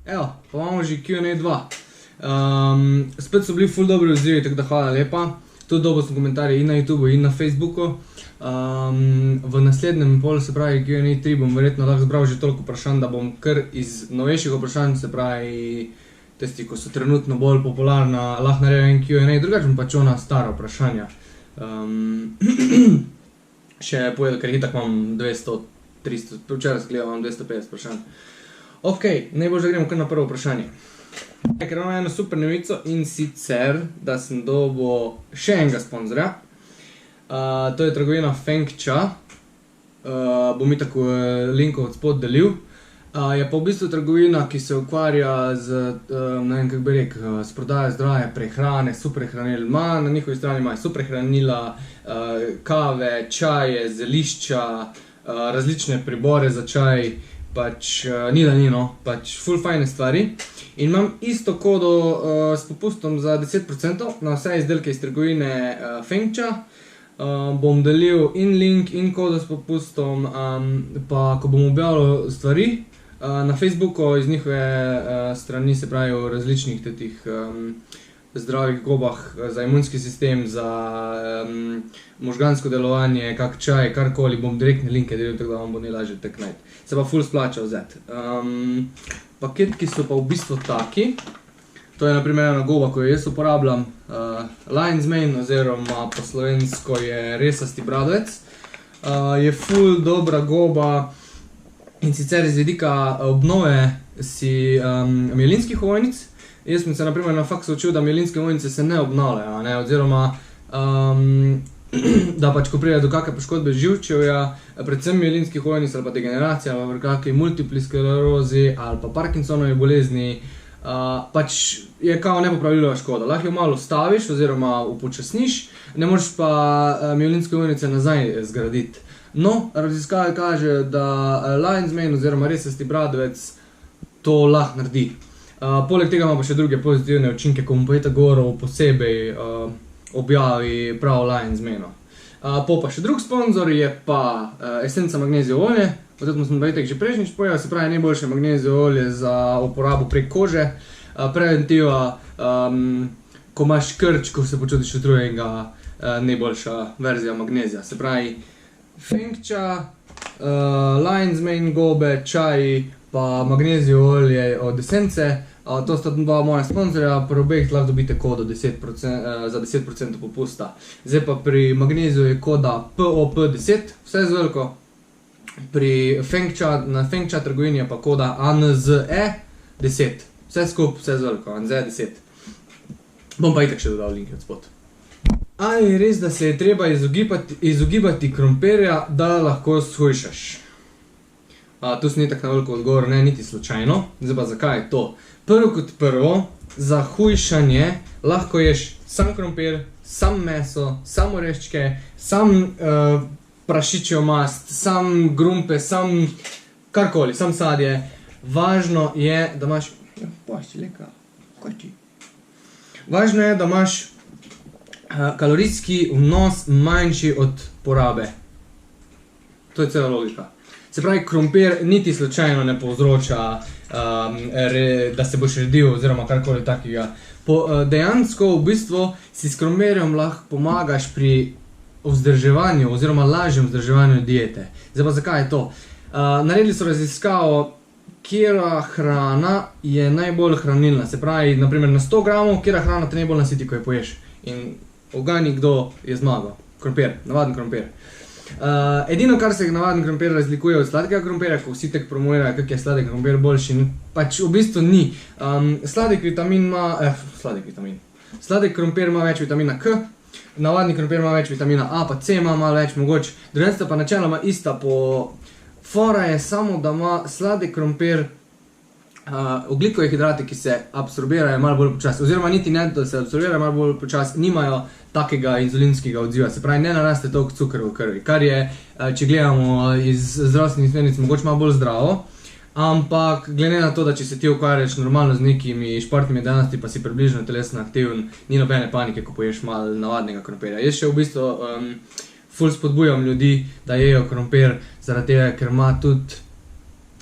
Evo, pa imamo že Q&A 2. Spet so bili ful dobri odzivi, tako da hvala lepa. Tudi dobil sem komentarje in na YouTubeu in na Facebooku. V naslednjem polu, se pravi Q&A 3, bom verjetno lahko zbral že toliko vprašanj, da bom kar iz novejših vprašanj, se pravi tisti, ko so trenutno bolj popularna, lahko naredil en Q&A, drugače bom pač ona stara vprašanja. Še povedal, ker itak imam 200, 300, včeraj gledal imam 250 vprašanj. Ok, najbolj že gremo kar na prvo vprašanje. Ker imam eno super novico in sicer, da sem dobil še enega sponzorja. To je trgovina Fengcha. Bom itak linkov odspod delil. Je pa v bistvu trgovina, ki se ukvarja z, ne vem, kako bi rekel, s prodajo zdrave prehrane, super hranil. Na njihovi strani imajo super hranila, kave, čaje, zelišča, različne pribore za čaj, pač ni da ni, no, pač ful fajne stvari. In imam isto kodo s popustom za 10% na vse izdelke iz trgovine Fengcha. Bom delil in link in kodo s popustom, pa ko bom objavljal stvari na Facebooku iz njihove strani, se pravi o različnih tetih zdravih gobah za imunski sistem, za možgansko delovanje, kak čaj, karkoli, bom direktne linke delil, tako da vam bo najlažje tak najti. Se pa ful splača vzeti. Paketki so pa v bistvu taki. To je na primer ena goba, ko jo jaz uporabljam. Lion's Mane, oziroma po slovensko je resasti bradovec. Je ful dobra goba in sicer iz vidika obnove si mielinskih ovojnic. Jaz sem se na primer na faksu učil, da mielinske ovojnice se ne obnavljajo, ne, oziroma da pač ko pride do kakšne poškodbe živčevja, predvsem mielinskih ovojnic ali pa degeneracije ali pa kakšni multipli sklerozi ali pa Parkinsonovi bolezni, pač je kao nepopravljiva škoda. Lahko jo malo staviš oziroma upočasniš, ne moreš pa mielinske ovojnice nazaj zgraditi. No, raziskave kažejo, da Lion's Mane oziroma resasti bradovec to lahko naredi. Poleg tega ima pa še druge pozitivne učinke, ko mu pa itak govoril posebej objavi prav Lion's Mane. Pa še drug sponzor je pa esenca magnezijev olje. O tem sem pa itak že prejšnjič povedal, se pravi najboljše magnezijev olje za uporabo prek kože. Preventiva, ko imaš krč, ko se počutiš utrujenega, najboljša verzija magnezija. Se pravi Fengcha, Lion's Mane gobe, čaji, pa magnezijev olje od esence. To sta dva moja sponzorja, pri obeh lahko dobite kodo za 10% popusta. Zdaj pa pri magneziju je koda POP10, vse z veliko. Na Fengcha trgovini je pa koda ANZE10, vse skup, vse z veliko, ANZE10. Bom pa itak še dodal link odspod. Ali je res, da se je treba izogibati krompirja, da lahko shujšaš? Tu sem itak na veliko odgovor, ne, niti slučajno. Zdaj pa zakaj je to? Prvo kot prvo, za hujšanje lahko ješ sam krompir, sam meso, sam oreščke, sam prašičjo mast, sam grumpe, sam karkoli, sam sadje. Važno je, da imaš... Važno je, da imaš kalorijski vnos manjši od porabe. To je cela logika. Se pravi, krompir niti slučajno ne povzroča, da se boš redil oziroma karkoli takega. Dejansko v bistvu si s krompirjem lahko pomagaš pri vzdrževanju oziroma lažjem vzdrževanju diete. Zdaj pa zakaj je to? Naredili so raziskavo, katera hrana je najbolj hranilna. Se pravi, naprimer na 100 gramov, katera hrana te najbolj nasiti, ko jo poješ. In ugani, kdo je zmagal. Krompir, navaden krompir. Edino, kar se navaden krompir razlikuje od sladkega krompirja, ko vsi tek promovirajo, kak je sladek krompir boljši, pač v bistvu ni. Sladek krompir ima več vitamina K, navadni krompir ima več vitamina A, pa C ima malo več mogoče. Drugače pa načeloma ista, fora je samo, da ima sladek krompir ogljikove hidrate, ki se absorbirajo malo bolj počasi, oziroma niti ne, da se absorbirajo malo bolj počasi, nimajo takega inzulinskega odziva, se pravi, ne naraste toliko cukra v krvi, kar je, če gledamo iz zdravstvenih smernic, mogoče malo bolj zdravo, ampak glede na to, da če se ti ukvarjaš normalno z nekimi športnimi dejavnostmi, pa si približno telesno aktiven, ni nobene panike, ko poješ malo navadnega krompirja. Jaz še v bistvu ful spodbujam ljudi, da jejo krompir, zaradi tega, ker ima tudi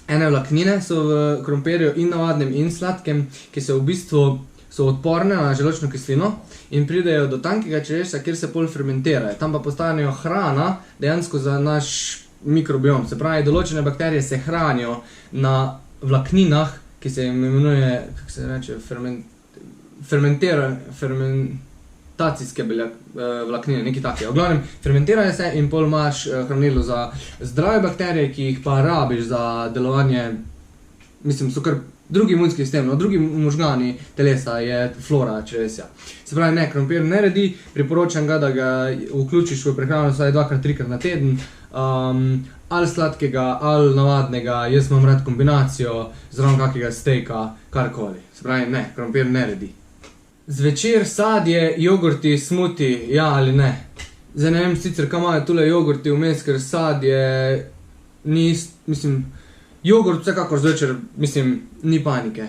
ene vlaknine so v krompirju in navadnem in sladkem, ki so v bistvu so odporne na želodčno kislino in pridejo do tankega črevesja, kjer se pol fermentirajo. Tam pa postanejo hrana dejansko za naš mikrobiom. Se pravi, določene bakterije se hranijo na vlakninah, ki se jim imenuje, kako se reče, fermentacijske vlaknine, nekaj takega. V glavnem, fermentirajo se in pol imaš hranilo za zdrave bakterije, ki jih pa rabiš za delovanje, mislim, so kar drugi imunski sistem, no, drugi možgani telesa je flora črevesja. Se pravi, ne, krompir ne redi, priporočam ga, da ga vključiš v prehrano vsaj 2-3 na teden, ali sladkega, ali navadnega, jaz imam rad kombinacijo, zraven kakega stejka, karkoli. Se pravi, ne, krompir ne redi. Zvečer sadje, jogurti, smuti, ja ali ne. Zdaj ne vem sicer, kaj imajo tule jogurti vmes, ker sadje ni, mislim, jogurt vsekakor zvečer, mislim, ni panike.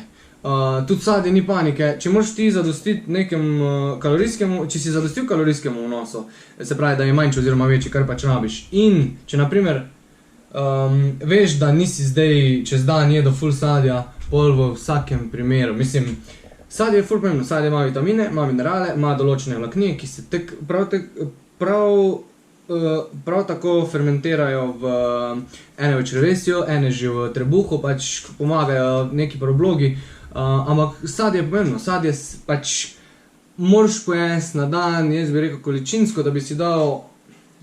Tudi sadje ni panike, če moraš ti zadostiti nekemu kalorijskemu, če si zadostil kalorijskemu vnosu, se pravi, da je manjši oziroma večji, kar pač rabiš. In če naprimer veš, da nisi zdaj čez dan jedel ful sadja, pol v vsakem primeru, mislim, sadje je ful pomembno, sadje ima vitamine, ima minerale, ima določene vlaknine, ki se prav tako fermentirajo v ene v črevesju, ene že v trebuhu, pač pomagajo neki problogi, ampak sadje je pomembno, sadje pač moraš pojesti na dan, jaz bi rekel količinsko, da bi si dal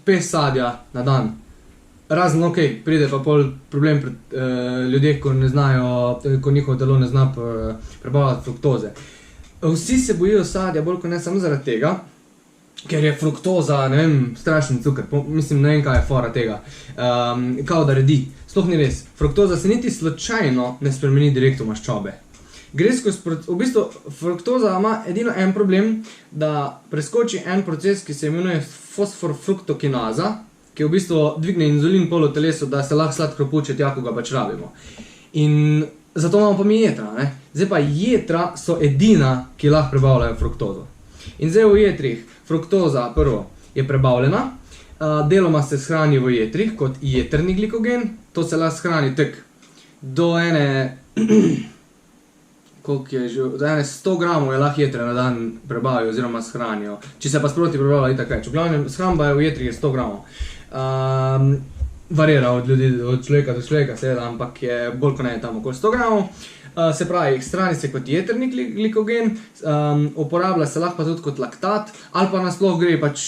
5 sadja na dan. Razen, okej, pride pa pol problem pri ljudeh, ko ne znajo, ko njihovo telo ne zna prebavljati fruktoze. Vsi se bojijo sadja, bolj kot ne samo zaradi tega, ker je fruktoza, ne vem, strašen cuker, mislim, ne vem, kaj je fora tega, kao da redi. Sploh ni res. Fruktoza se niti slučajno ne spremeni direkt v maščobe. V bistvu, fruktoza ima edino en problem, da preskoči en proces, ki se imenuje fosforfruktokinaza, ki v bistvu dvigne inzulin pol v telesu, da se lahko sladkor poče tja, ko ga pač rabimo. In zato imamo pa mi jetra, ne? Zdaj pa jetra so edina, ki lahko prebavljajo fruktozo. In zdaj v jetrih fruktoza prvo je prebavljena, deloma se shrani v jetrih kot jetrni glikogen, to se lahko shrani tak do ene, koliko je že, do ene 100 gramov je lahko jetre na dan prebavijo oziroma shranijo. Če se pa sproti prebavlja itak več. V glavnem, shramba je v jetrih je 100 gramov. Varira od ljudi, od človeka do človeka seveda, ampak je bolj kot ne tam okoli 100 gramov. Se pravi, shrani se kot jetrni glikogen, uporablja se lahko pa tudi kot laktat, ali pa nasploh gre pač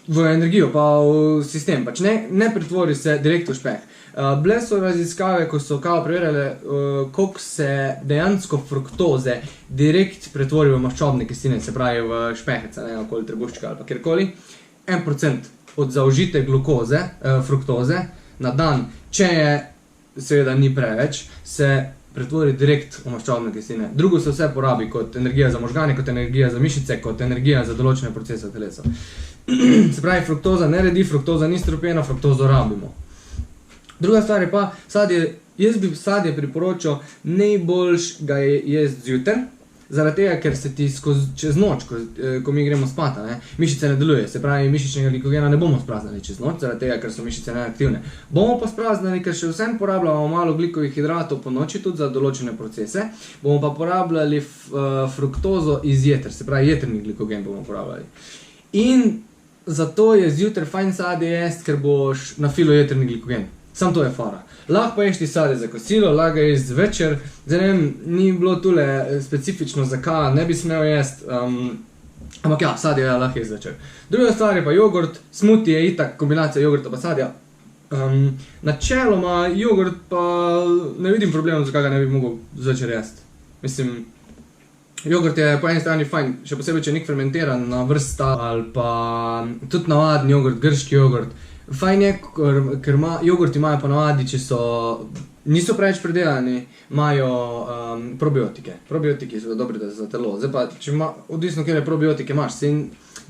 v energijo, pa v sistem, pač ne pretvori se direkt v špeh. Bile so raziskave, ko so kao preverjali, koliko se dejansko fruktoze direkt pretvori v maščobne kisline, se pravi v špeheca, ne, okoli trebuščka ali pa kjerkoli. 1% od zaužite glukoze, fruktoze na dan, če je, seveda ni preveč, se pretvori direkt v maščobne kisline. Drugo se vse porabi kot energija za možgane, kot energija za mišice, kot energija za določene procese v telesu. Se pravi, fruktoza ne redi, fruktoza ni strupena, fruktozo rabimo. Druga stvar je pa, jaz bi sadje priporočal najboljš ga jesti zjutraj, zaradi tega, ker se ti čez noč, ko mi gremo spat, mišice ne deluje, se pravi, mišičnega glikogena ne bomo spraznali čez noč, zaradi tega, ker so mišice neaktivne. Bomo pa spraznali, ker še vsem porabljamo malo glikovih hidratov po noči, tudi za določene procese, bomo pa porabljali fruktozo iz jeter, se pravi, jetrni glikogen bomo porabljali. In zato je zjutraj fajn sadje jesti, ker boš nafilo jetrni glikogen. Sam to je fora. Lahko pa ješti sadje za kosilo, lahko ga jesti zvečer, zdaj ne vem, ni bilo tule specifično zakaj, ne bi smel jesti, ampak ja, sadje lahko jesti zvečer. Druga stvar je pa jogurt, smuti je itak kombinacija jogurta pa sadja. Načeloma jogurt pa ne vidim problema, zakaj ga ne bi mogel zvečer jesti. Mislim, jogurt je po eni strani fajn, še posebej, če je nek fermentiran na vrsta ali pa tudi navadni jogurt, grški jogurt. Fajn je, ker jogurti imajo ponavadi, če niso preveč predelani, imajo probiotike. Probiotiki so dobri za telo. Zdaj pa, odvisno, kjer probiotike imaš,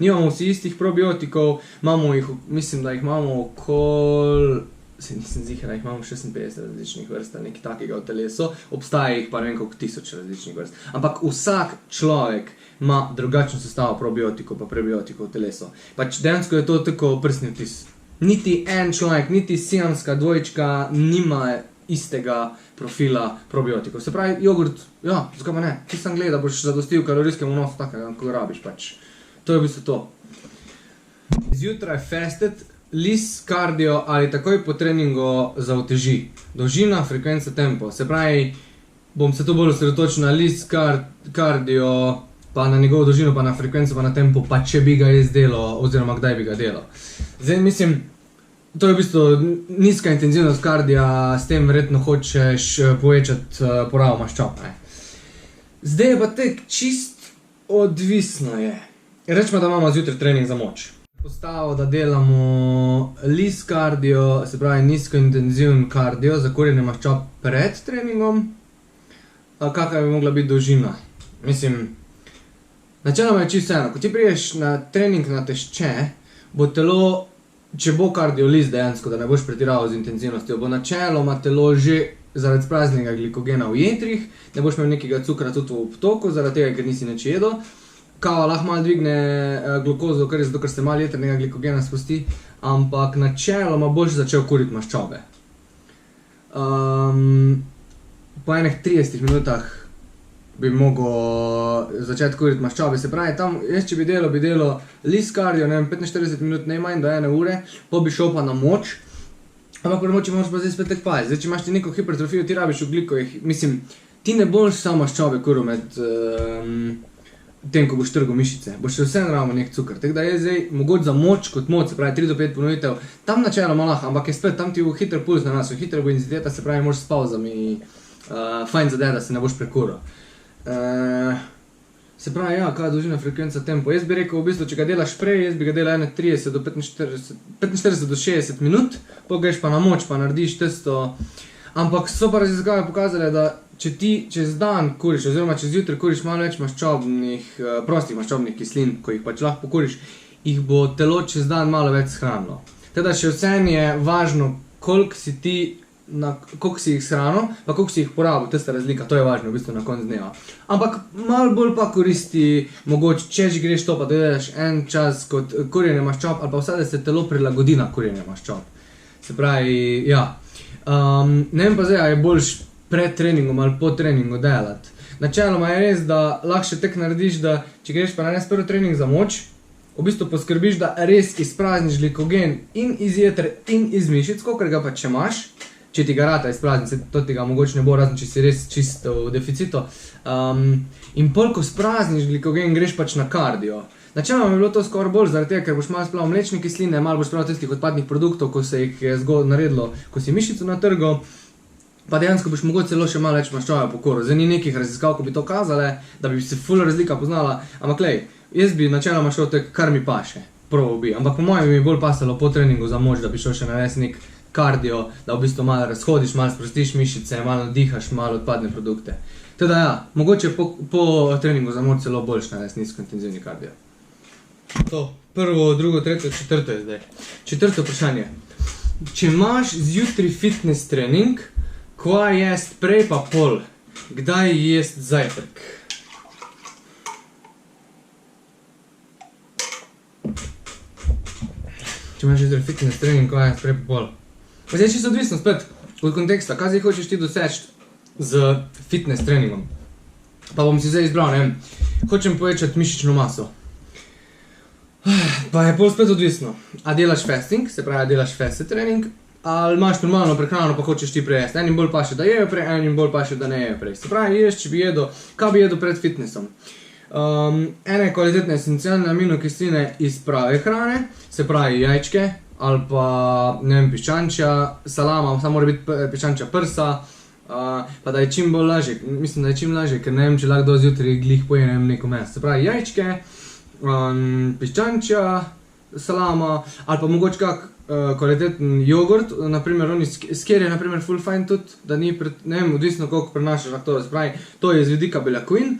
nimamo vsi istih probiotikov, imamo jih, mislim, da jih imamo okoli, nisem ziher, da jih imamo 56 različnih vrst, nekaj takega v telesu, obstaja jih pa ne vem koliko 1000 različnih vrst. Ampak vsak človek ima drugačno sestavo probiotikov pa prebiotikov v telesu. Pač dejansko je to tako prstni vtis. Niti en človek, niti siamska dvojčka nima istega profila probiotikov. Se pravi, jogurt, ja, zakaj pa ne, ti sam gleda, boš zadostil kalorijskemu vnosu takega, ko ga rabiš pač. To je v bistvu to. Zjutraj fasted, lis kardio ali takoj po treningu za uteži. Dolžina, frekvenca, tempo. Se pravi, bom se tu bolj osredotočil na lis kardio, pa na njegovo dolžino, pa na frekvenco, pa na tempo, pa če bi ga jaz delal, oziroma kdaj bi ga delal. Zdaj mislim, to je v bistvu nizka intenzivnost kardija, s tem verjetno hočeš povečati porabo maščob. Zdaj je pa tek čist odvisno je. Rečemo, da imamo zjutraj trening za moč. Postavil, da delamo lis kardio, se pravi nizko intenziven kardio za kurjenje maščob pred treningom. Kakva bi mogla biti dolžina? Mislim, načeloma je čisto eno. Ko ti priješ na trening na tešče, bo telo, če bo kardio lis dejansko, da ne boš pretiraval z intenzivnostjo, bo načeloma telo že zaradi spraznega glikogena v jetrih, ne boš imel nekega cukra tudi v obtoku, zaradi tega, ker nisi nič jedel. Kava lahko malo dvigne glukozo, ker je zato, ker se malo jetrnega glikogena spusti, ampak načeloma boš začel kuriti maščobe. Po enih 30 minutah bi mogel začeti kuriti maščobe. Se pravi, tam, jaz če bi delal lis kardio, ne vem, 45 minut, najmanj do 1 ure, pa bi šel pa na moč. Ampak pri moči moraš pa zdaj spet tako paziti. Zdaj, če imaš ti neko hipertrofijo, ti rabiš ogljikovih, mislim, ti ne boš samo maščobe kuril med tem, ko boš trgal mišice. Boš še vseeno rabil nek cukor. Tako da je zdaj mogoče za moč kot moč, se pravi 3 do 5 ponovitev, tam načeloma lahko, ampak je spet, tam ti bo hiter puls na nas, hitra bo intenziteta, se pravi, moraš s pauzami fajn zadeti, da se ne boš prekuril. Se pravi, ja, kaj je dolžina, frekvenca, tempo. Jaz bi rekel, v bistvu, če ga delaš prej, jaz bi ga delal 30 do 45 do 60 minut, potem greš pa na moč, pa narediš tisto. Ampak so pa raziskave pokazale, da če ti čez dan kuriš, oziroma čez jutri kuriš malo več maščobnih, prostih maščobnih kislin, ko jih pač lahko pokuriš, jih bo telo čez dan malo več shranilo. Teda še vseeno je važno, koliko si jih shranil, pa koliko si jih porabil, tista razlika, to je važno v bistvu na koncu dneva. Ampak malo bolj pa koristi, mogoče, če že greš to, pa da delaš en čas kot kurjenje maščob, ali pa vse, da se telo prilagodi na kurjenje maščob. Se pravi, ja. Ne vem pa zdaj, a je boljš pred treningom ali po treningu delati. Načeloma je res, da lahko še tek narediš, da če greš pa narediti prvi trening za moč, v bistvu poskrbiš, da res izprazniš glikogen in iz jeter in iz mišic, kolikor ga pa če imaš, če ti ga rata izprazni, to ti ga mogoče ne bo, razen če si res čisto v deficitu. In pol, ko sprazniš glikogen, greš pač na kardio. Načeloma bi bilo to skoraj bolj zaradi tega, ker boš malo spravil mlečne kisline, malo boš spravil tistih odpadnih produktov, ko se jih je zgolj naredilo, ko si mišico natrgal, pa dejansko boš mogoče celo še malo več maščobe pokuril. Zdaj ni nekih raziskav, ko bi to kazale, da bi se ful razlika poznala, ampak glej, jaz bi načeloma šel tek, kar mi paše, probal bi, ampak po mojem bi mi bolj pasalo po treningu za moč, da bi šel še narediti nek kardio, da v bistvu malo razhodiš, malo sprostiš mišice, malo nadihaš, malo odpadne produkte. Teda ja, mogoče po treningu za moč celo boljš narediti nizkointenzivni kardio. To, prvo, drugo, tretje, četrto je zdaj. Četrto vprašanje. Če imaš zjutraj fitness trening, kva jest prej pa pol? Kdaj jest zajtrk? Če imaš zjutraj fitness trening, kva jest prej pa pol? Zdaj je čisto odvisno spet od konteksta, kaj zdaj hočeš ti doseči z fitness treningom. Pa bom si zdaj izbral, ne vem, hočem povečati mišično maso. Pa je pol spet odvisno. A delaš fasting, se pravi, delaš fasted trening, ali imaš normalno prehrano, pa hočeš ti prejesti. Enim bolj paše, da jejo prej, enim bolj paše, da ne jejo prej. Se pravi, ješ, če bi jedel, kaj bi jedel pred fitnessom? Ene kvalitetne esencialne aminokisline iz prave hrane, se pravi jajčke, ali pa, ne vem, piščančja, salama, samo mora biti piščančja prsa, pa da je čim bolj lažje, mislim, da je čim lažje, ker ne vem, če lahko zjutraj glih poje neko meso. Se pravi, jajčke, piščančja, salama, ali pa mogoče kak kvaliteten jogurt, naprimer, skyr je naprimer ful fajn tudi, da ni, ne vem, odvisno koliko prenašaš laktozo, se pravi, to je z vidika beljakovin.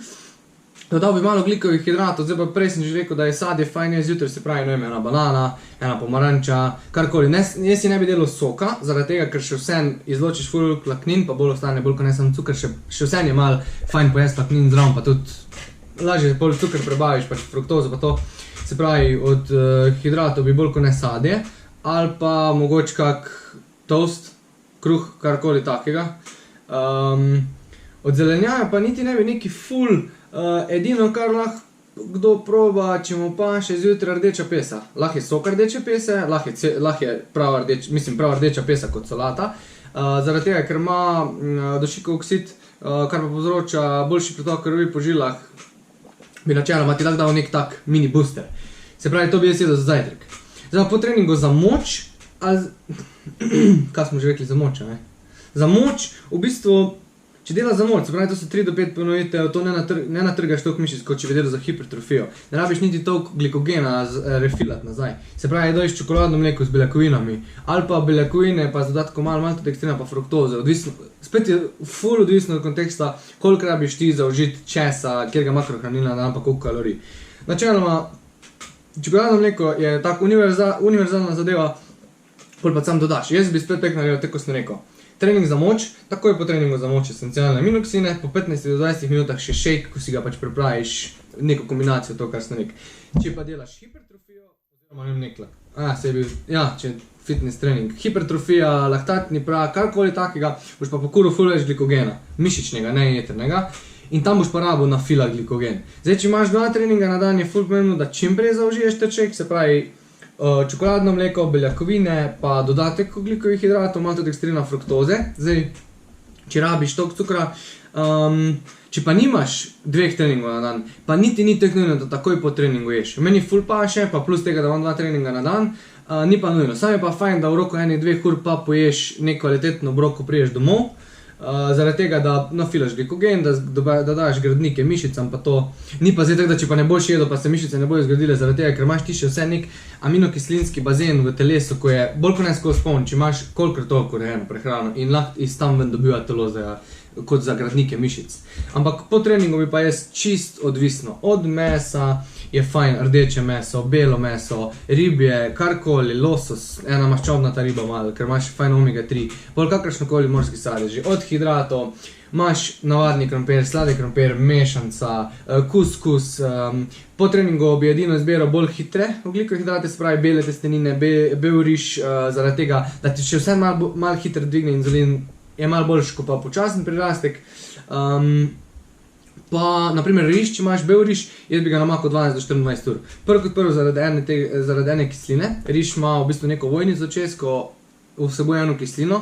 Dodal bi malo glikovih hidratov, zdaj pa prej sem že rekel, da je sadje fajn je zjutraj, se pravi, ne vem, ena banana, ena pomaranča, karkoli. Jaz si ne bi delal soka, zaradi tega, ker še vsem izločiš ful vlaknin, pa bolj ostane, bolj ko ne sam cukor, še vsem je malo fajn pojesti vlaknin zraven, pa tudi lažje bolj cukor prebaviš, pač fruktozo pa to. Se pravi, od hidratov bi bolj ko ne sadje, ali pa mogoče kak toast, kruh, karkoli takega. Od zelenjaja pa niti ne bi neki ful, edino kar lahko kdo proba, če mu pa še zjutraj rdeča pesa. Lahko je sok rdeče pese, lahko je prava rdeča pesa kot solata. Zaradi tega, ker ima dušikov oksid, kar pa povzroča boljši pretok krvi po žilah, bi načeloma ti lahko dal nek tak mini booster. Se pravi, to bi jaz jedel za zajtrk. Zdaj po treningu za moč, kaj smo že rekli za moč, ne? Za moč, v bistvu, če delaš za moč, se pravi, to so 3 do 5 ponovitev, to ne natrgaš toliko mišic, kot če bi delal za hipertrofijo. Ne rabiš niti toliko glikogena refilati nazaj. Se pravi, dojš čokoladno mleko z beljakovinami, ali pa beljakovine, pa z dodatkom malo maltodekstrina pa fruktoze. Spet je ful odvisno od konteksta, koliko rabiš ti zaužiti česa, kjerega makrohranilna dan pa koliko kalorij. Načeloma, čokoladno mleko je tako univerzalna zadeva, pol pa sam dodaš. Jaz bi spet naredil, tako sem rekel. Trening za moč, takoj po treningu za moč esencialne aminoksine, po 15 do 20 minutah še shake, ko si ga pač pripraviš neko kombinacijo, to kar sem rekel. Če pa delaš hipertrofijo, oziroma ne vem nekla, če fitness trening, hipertrofija, laktatni prah, karkoli takega, boš pa pokuril ful več glikogena, mišičnega, ne jetrnega, in tam boš pa rabil na fila glikogen. Zdaj, če imaš 2 treninga na dan, je ful pomembno, da čim prej zaužiješ ta shake, se pravi, čokoladno mleko, beljakovine, pa dodatek ogljikovih hidratov, maltodekstrina, fruktoze. Zdaj, če rabiš toliko cukra, če pa nimaš 2 treningov na dan, pa niti ni teh nujno, da takoj po treningu ješ. Meni ful paše, pa plus tega, da imam 2 treninga na dan, ni pa nujno. Sam je pa fajn, da v roku 1-2 ur pa poješ neko kvalitetno obrok, ko priješ domov, zaradi tega, da nafilaš glikogen, da daš gradnike mišicam, pa to. Ni pa zdaj tako, da če pa ne boš jedel, pa se mišice ne bojo zgradile zaradi tega, ker imaš ti še vse nek aminokislinski bazen v telesu, ko je bolj kot ne skozi poln, če imaš kolikor toliko urejeno prehrano in lahko iz tam ven dobiva telo kot za gradnike mišic. Ampak po treningu bi pa jaz čist odvisno. Od mesa je fajn rdeče meso, belo meso, ribje, karkoli, losos, ena maščobnata riba malo, ker imaš fajn omega 3, bolj kakršnokoli morski sadeži, od hidratov, imaš navadni krompir, sladki krompir, mešanca, kuskus, po treningu bi edino izbiral bolj hitre ogljikove hidrate, se pravi bele testenine, bel riž, zaradi tega, da ti še vse malo hitro dvigne inzulin, je malo boljš, kot pa počasen prirastek. Pa, naprimer, riž, če imaš bel riž, jaz bi ga namakal 12 do 24 ur. Prvo kot prvo zaradi ene kisline. Riž ima v bistvu neko vojnico čez, ko vsebuje eno kislino.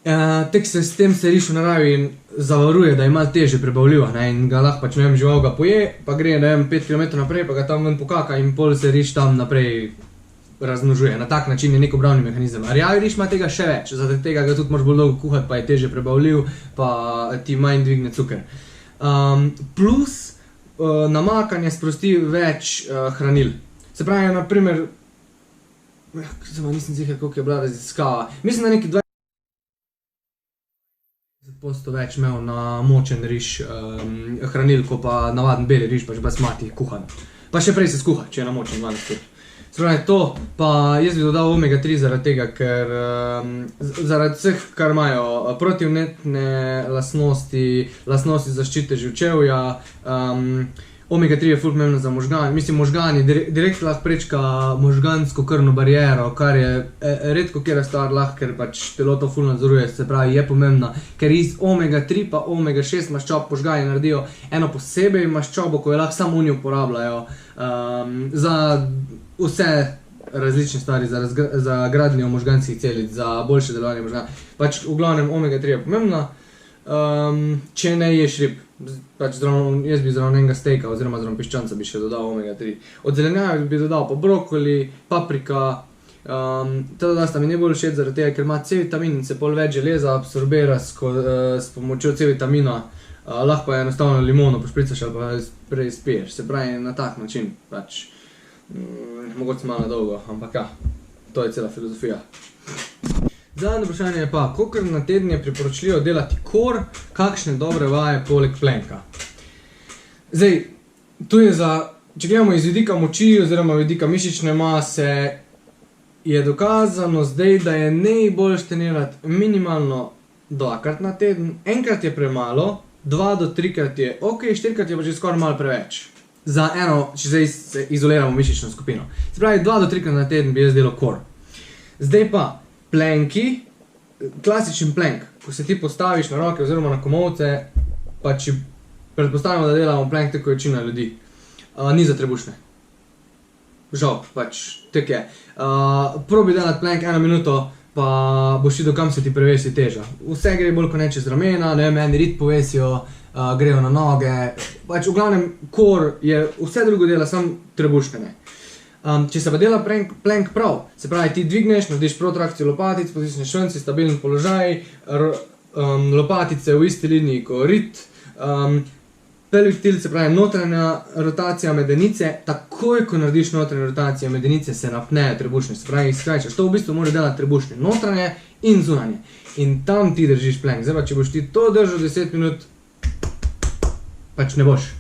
S tem se riž v naravi zavaruje, da je malo teže prebavljiva, in ga lahko pač, ne vem, žival ga poje, pa gre, ne vem, 5 km naprej, pa ga tam ven pokaka in pol se riž tam naprej razmnožuje. Na tak način je nek obrambni mehanizem. Rjavi riž ima tega še več, zaradi tega ga tudi moraš bolj dolgo kuhati, pa je teže prebavljiv, pa ti manj dvigne cuker. Plus namakanje sprosti več hranil. Se pravi, naprimer, nisem ziher, koliko je bila raziskava. Mislim, da neki 20% več imel na močen riž hranil, ko pa navaden beli riž, pač brez mati kuhan. Pa še prej se skuha, če je namočen 12 ur. Se pravi, to, pa jaz bi dodal omega 3 zaradi tega, ker zaradi vseh, kar imajo protivnetne lastnosti zaščite živčevja, omega 3 je ful pomembno za možgane. Mislim, možgani direkt lahko prečka možgansko krvno bariero, kar je redko kjera stvar lahko, ker pač telo to ful nadzoruje, se pravi, je pomembna, ker iz omega 3 pa omega 6 maščob možgani naredijo eno posebej maščobo, ko jo lahko samo oni uporabljajo za vse različne stvari, za gradnjo možganskih celic, za boljše delovanje možgana. Pač v glavnem omega 3 je pomembna, če ne ješ rib. Pač jaz bi zraven enega stejka oziroma zraven piščanca bi še dodal omega 3. Od zelenjave bi dodal pa brokoli, paprika, teda sta mi najbolj všeč zaradi tega, ker ima C-vitamin in se pol več železa absorbira s pomočjo C-vitamina. Lahko pa enostavno limono pošpricaš ali pa prej spiješ, se pravi na tak način, pač mogoče malo dolgo, ampak ja, to je cela filozofija. Zadnje vprašanje je pa, kolikor na teden je priporočljivo delati core, kakšne dobre vaje poleg plenka. Zdaj, tu je če gledamo iz vidika moči oziroma vidika mišične mase, je dokazano zdaj, da je najboljše trenirati minimalno 2krat na teden, enkrat je premalo, 2 do 3krat je ok, 4krat je pa že skoraj malo preveč. Za eno, če zdaj se izoliramo mišično skupino. Se pravi, 2 do 3krat na teden bi jaz delal core. Zdaj pa, plenki klasičen plank, ko se ti postaviš na roke oziroma na komolce, pa če predpostavimo, da delamo plank tako večina ljudi, ni za trebušne. Žal, pač, tako je. Probi delati plank 1 minuto, pa boš videl, kam se ti prevesi teža. Vse gre bolj kot ne čez ramena, ne vem, eni rit povesijo, grejo na noge, pač v glavnem core je vse drugo dela, samo trebušne ne. Če se pa dela plank prav, se pravi ti dvigneš, narediš protrakcijo lopatic, potisneš šonci, stabilen položaj, lopatice v isti liniji kot rit, pelvic tilt, se pravi notranja rotacija medenice, takoj ko narediš notranje rotacije medenice se napnejo trebušne, se pravi skrajčaš, to v bistvu mora delati trebušne, notranje in zunanje. In tam ti držiš plank, zdaj pa če boš ti to držal 10 minut, pač ne boš.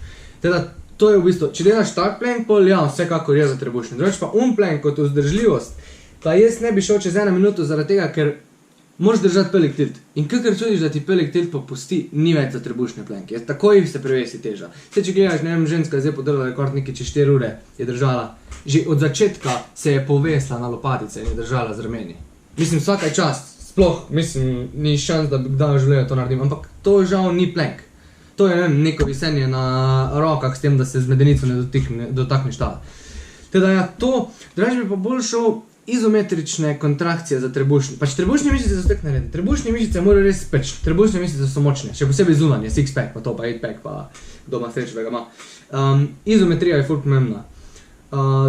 Teda to je v bistvu, če delaš tak plank, pol ja, vsekakor je za trebušne. Drugače pa plank kot vzdržljivost, pa jaz ne bi šel čez 1 minuto zaradi tega, ker moraš držati pelvic tilt. In kakor čudiš, da ti pelvic tilt pa pusti, ni več za trebušne planke. Takoj se prevesi teža. Če gledaš, ne vem, ženska je zdaj podrla rekord nekaj čez 4 ure, je držala. Že od začetka se je povesla na lopatice in je držala z rameni. Mislim, vsaka čast, sploh, mislim, ni šans, da bi kdaj v življenju to naredim, ampak to žal ni plank. To je, ne vem, neko visenje na rokah s tem, da se z medenico ne dotakneš tala. Teda ja, to, drugače bi pa bolj šel izometrične kontrakcije za trebušne. Pač trebušne mišice so tako naredi. Trebušne mišice morajo res peč. Trebušne mišice so močne, še posebej zunanje, six-pack, pa to, pa eight-pack, pa kdo ima srečo, da ga ima. Izometrija je ful pomembna.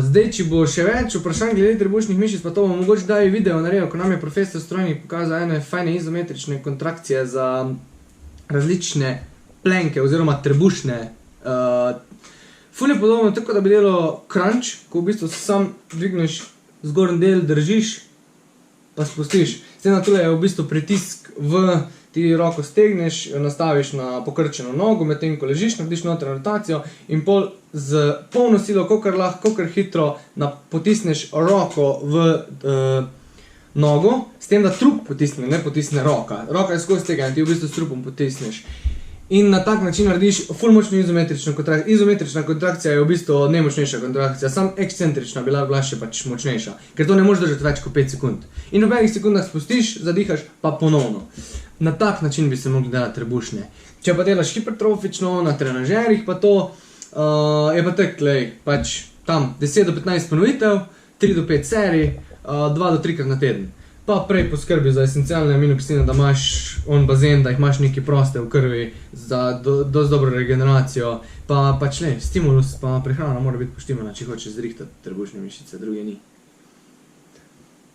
Zdaj, če bo še več vprašanj glede trebušnih mišic, pa to bom mogoče daj video naredil, ko nam je profesor strojnik pokazal ene fajne izometrične kontrakcije za različne plenke oziroma trebušne. Ful je podobno, tako da bi delal crunch, ko v bistvu sam dvigneš zgornji del, držiš, pa spustiš. S tem, da tule je v bistvu pritisk ti roko stegneš, jo nastaviš na pokrčeno nogo, medtem ko ležiš, narediš notranjo rotacijo in pol z polno silo, kakor lahko, kakor hitro potisneš roko v nogo, s tem, da trup potisne, ne potisne roka. Roka je skozi tega in ti v bistvu s trupom potisneš. In na tak način narediš ful močno izometrično kontrakcijo. Izometrična kontrakcija je v bistvu nemočnejša kontrakcija, sam ekscentrična bila še pač močnejša, ker to ne moreš držati več kot 5 sekund. In v 5 sekundah spustiš, zadihaš, pa ponovno. Na tak način bi se mogli delati trebušne. Če pa delaš hipertrofično, na trenažerih pa to, je pa tak, pač tam 10 do 15 ponovitev, 3 do 5 serij, 2 do 3 krat na teden. Pa prej poskrbi za esencialne aminokisline, da imaš bazen, da jih imaš neki proste v krvi za dosti dobro regeneracijo. Pa pač stimulus, pa prehrana mora biti poštimana, če hočeš zrihtati trebušne mišice, druge ni.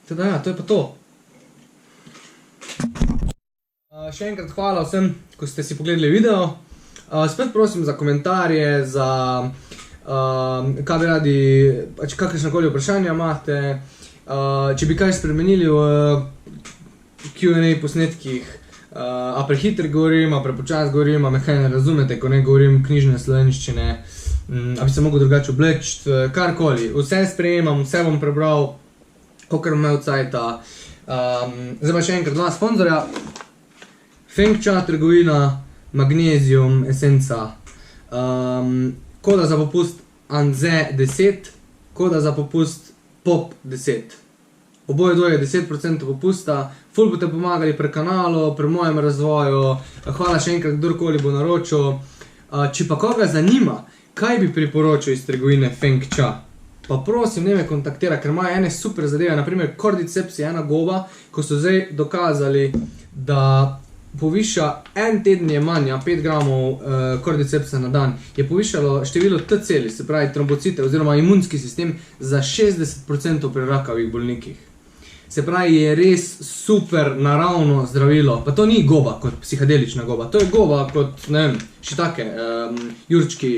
Teda ja, to je pa to. Še enkrat hvala vsem, ko ste si pogledali video. Spet prosim za komentarje, za kaj bi radi, pač kakršnakoli vprašanja imate. Če bi kaj spremenili v Q&A posnetkih, a prehiter govorim, a prepočas govorim, a me kaj ne razumete, ko ne govorim knjižne slovenščine, a bi se mogel drugače obleči, karkoli. Vse sprejemam, vse bom prebral, kakor imel cajta. Zdaj pa še enkrat 2 sponzorja. Feng Cha trgovina, Magnesium Essenca, koda za popust ANZE10, koda za popust POP10. Oboje dvoje 10% popusta, ful boste pomagali pri kanalu, pri mojem razvoju, hvala še enkrat, kdorkoli bo naročil. Če pa koga zanima, kaj bi priporočil iz trgovine Feng Cha, pa prosim, ne me kontaktira, ker imajo ene super zadeve, naprimer Cordyceps je ena goba, ko so zdaj dokazali, da poviša en teden jemanja 5 gramov Cordycepsa na dan, je povišalo število T-celic, se pravi trombocite oziroma imunski sistem za 60% pri rakavih bolnikih. Se pravi, je res super naravno zdravilo, pa to ni goba kot psihadelična goba, to je goba kot, ne vem, šitake, jurčki,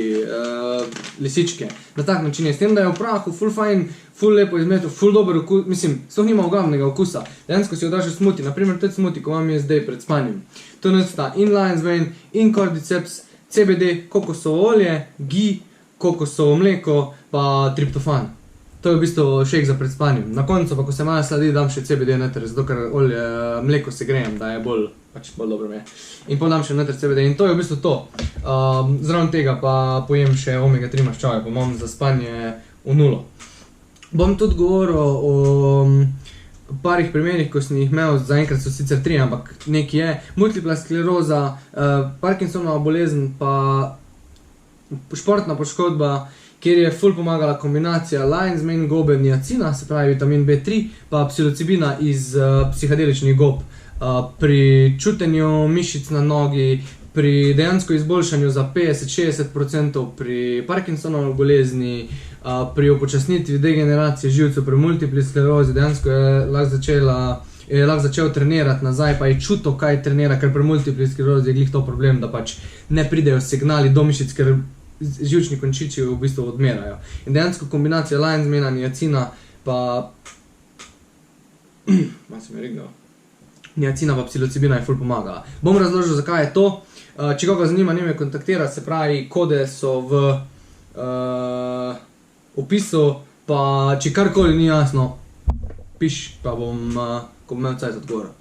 lisičke, na tak način je. S tem, da je v prahu ful fajn, ful lepo izmeto, ful dober okus, mislim, sploh nima ogavnega okusa. Dejansko si odražil smuti, naprimer tudi smuti, ko vam je zdaj pred spanjem. To sta in lion's mane, in cordyceps, CBD, kokosovo olje, ghee, kokosovo mleko, pa triptofan. To je v bistvu šejk za pred spanjem. Na koncu pa, ko se malo sladi, dam še CBD noter, zato ker olje, mleko se grejem, da je bolj dobro me. In pol dam še noter CBD in to je v bistvu to. Zraven tega pa pojem še omega 3 maščave, pa imam za spanje v nulo. Bom tudi govoril o parih primerih, ko sem jih imel, zaenkrat so sicer 3, ampak nekaj je, multipla skleroza, Parkinsonova bolezen, pa športna poškodba, kjer je ful pomagala kombinacija lion's mane gobe niacina, se pravi vitamin B3, pa psilocibina iz psihadeličnih gob. Pri čutenju mišic na nogi, pri dejansko izboljšanju za 50-60% pri Parkinsonovi bolezni, pri upočasnitvi degeneracije živcev, pri multipli sklerozi, dejansko je lahko začel trenirati nazaj, pa je čutil, kaj trenira, ker pri multipli sklerozi je glih to problem, da pač ne pridejo signali do mišic, ker živčni končiči v bistvu odmerajo. In dejansko kombinacija lion's mana, niacina, pa niacina pa psilocibina je ful pomagala. Bom razložil, zakaj je to. Če koga zanima, ne me kontaktira, se pravi, kode so v opisu, pa če karkoli ni jasno, piš, pa bom, ko bom imel cajt odgovoril.